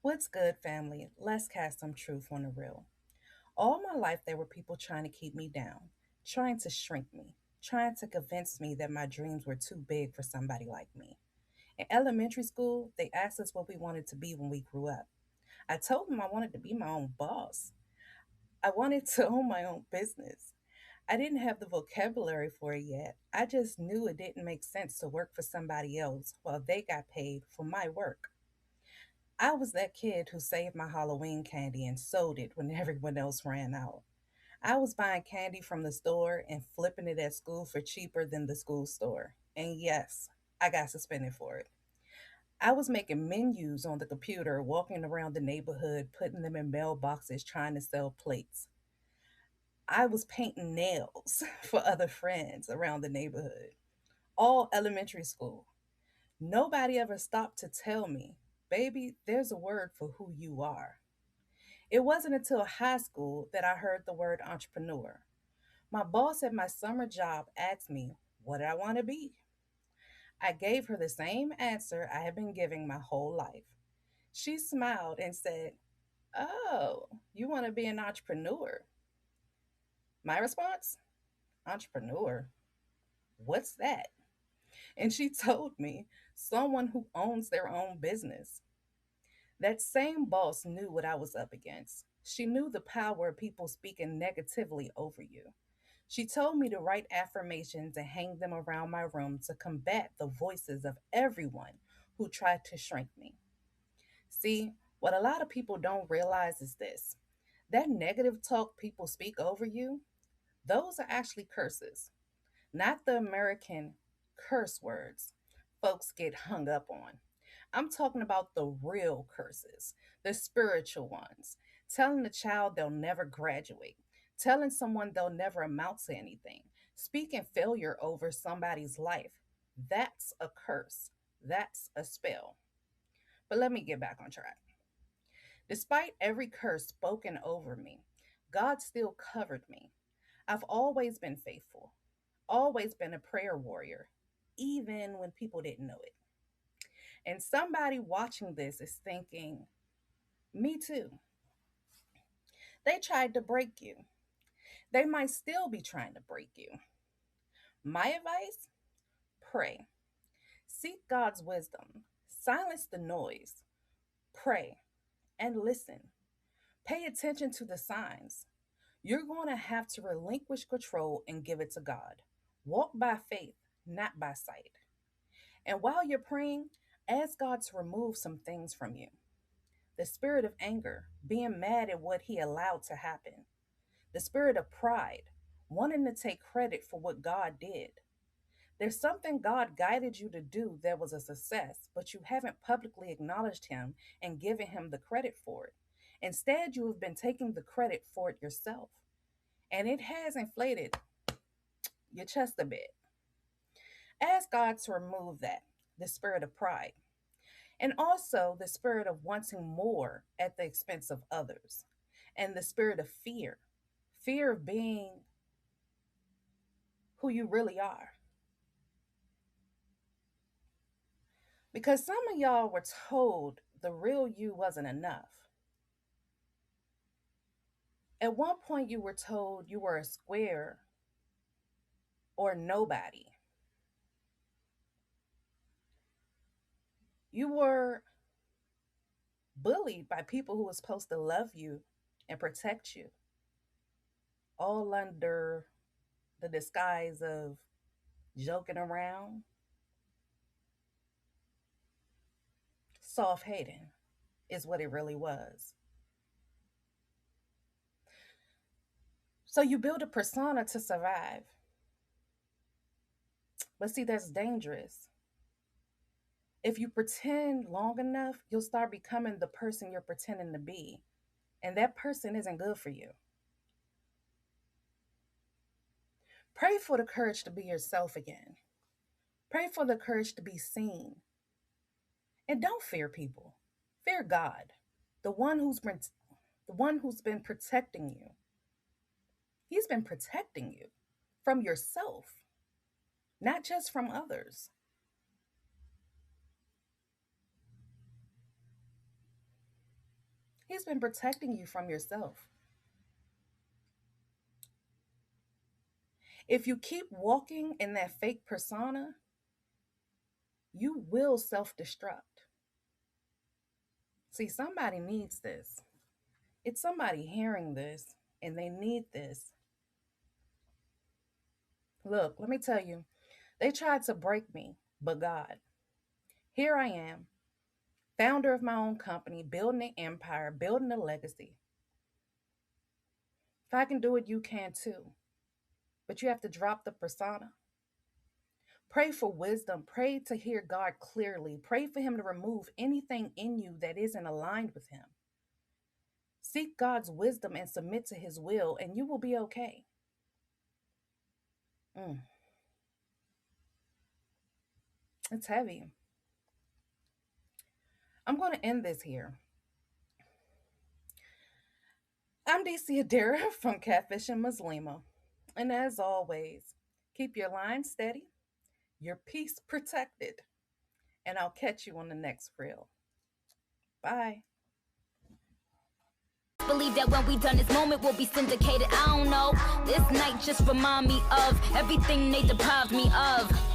What's good, family? Let's cast some truth on the real. All my life, there were people trying to keep me down, trying to shrink me, trying to convince me that my dreams were too big for somebody like me. In elementary school, they asked us what we wanted to be when we grew up. I told them I wanted to be my own boss. I wanted to own my own business. I didn't have the vocabulary for it yet. I just knew it didn't make sense to work for somebody else while they got paid for my work. I was that kid who saved my Halloween candy and sold it when everyone else ran out. I was buying candy from the store and flipping it at school for cheaper than the school store. And yes, I got suspended for it. I was making menus on the computer, walking around the neighborhood, putting them in mailboxes, trying to sell plates. I was painting nails for other friends around the neighborhood, all elementary school. Nobody ever stopped to tell me, baby, there's a word for who you are. It wasn't until high school that I heard the word entrepreneur. My boss at my summer job asked me what I want to be. I gave her the same answer I had been giving my whole life. She smiled and said, "Oh, you want to be an entrepreneur?" My response, "Entrepreneur? What's that?" And she told me, "Someone who owns their own business." That same boss knew what I was up against. She knew the power of people speaking negatively over you. She told me to write affirmations and hang them around my room to combat the voices of everyone who tried to shrink me. See, what a lot of people don't realize is this: that negative talk people speak over you, those are actually curses, not the American curse words folks get hung up on. I'm talking about the real curses, the spiritual ones. Telling a child they'll never graduate, telling someone they'll never amount to anything, speaking failure over somebody's life. That's a curse. That's a spell. But let me get back on track. Despite every curse spoken over me, God still covered me. I've always been faithful, always been a prayer warrior, even when people didn't know it. And somebody watching this is thinking, me too. They tried to break you. They might still be trying to break you. My advice: pray. Seek God's wisdom. Silence the noise. Pray and listen. Pay attention to the signs. You're going to have to relinquish control and give it to God. Walk by faith, not by sight. And while you're praying, ask God to remove some things from you: the spirit of anger, being mad at what He allowed to happen; the spirit of pride, wanting to take credit for what God did. There's something God guided you to do that was a success, but you haven't publicly acknowledged Him and given Him the credit for it. Instead, you have been taking the credit for it yourself, and it has inflated your chest a bit. Ask God to remove that, the spirit of pride, and also the spirit of wanting more at the expense of others, and the spirit of fear, fear of being who you really are. Because some of y'all were told the real you wasn't enough. At one point, you were told you were a square or nobody. You were bullied by people who were supposed to love you and protect you, all under the disguise of joking around, soft hating is what it really was. So you build a persona to survive. But see, that's dangerous. If you pretend long enough, you'll start becoming the person you're pretending to be. And that person isn't good for you. Pray for the courage to be yourself again. Pray for the courage to be seen. And don't fear people. Fear God, the one who's been protecting you. He's been protecting you from yourself, not just from others. He's been protecting you from yourself. If you keep walking in that fake persona, you will self destruct. See, somebody needs this. It's somebody hearing this and they need this. Look, let me tell you, they tried to break me, but God, here I am, founder of my own company, building an empire, building a legacy. If I can do it, you can too. But you have to drop the persona. Pray for wisdom. Pray to hear God clearly. Pray for Him to remove anything in you that isn't aligned with Him. Seek God's wisdom and submit to His will, and you will be okay. Mm, it's heavy. I'm going to end this here. I'm DC Adira from Catfishin Muslimah. And as always, keep your line steady, your peace protected, and I'll catch you on the next reel. Bye. Believe that when we done this moment will be syndicated. I don't know. This night just remind me of everything they deprived me of.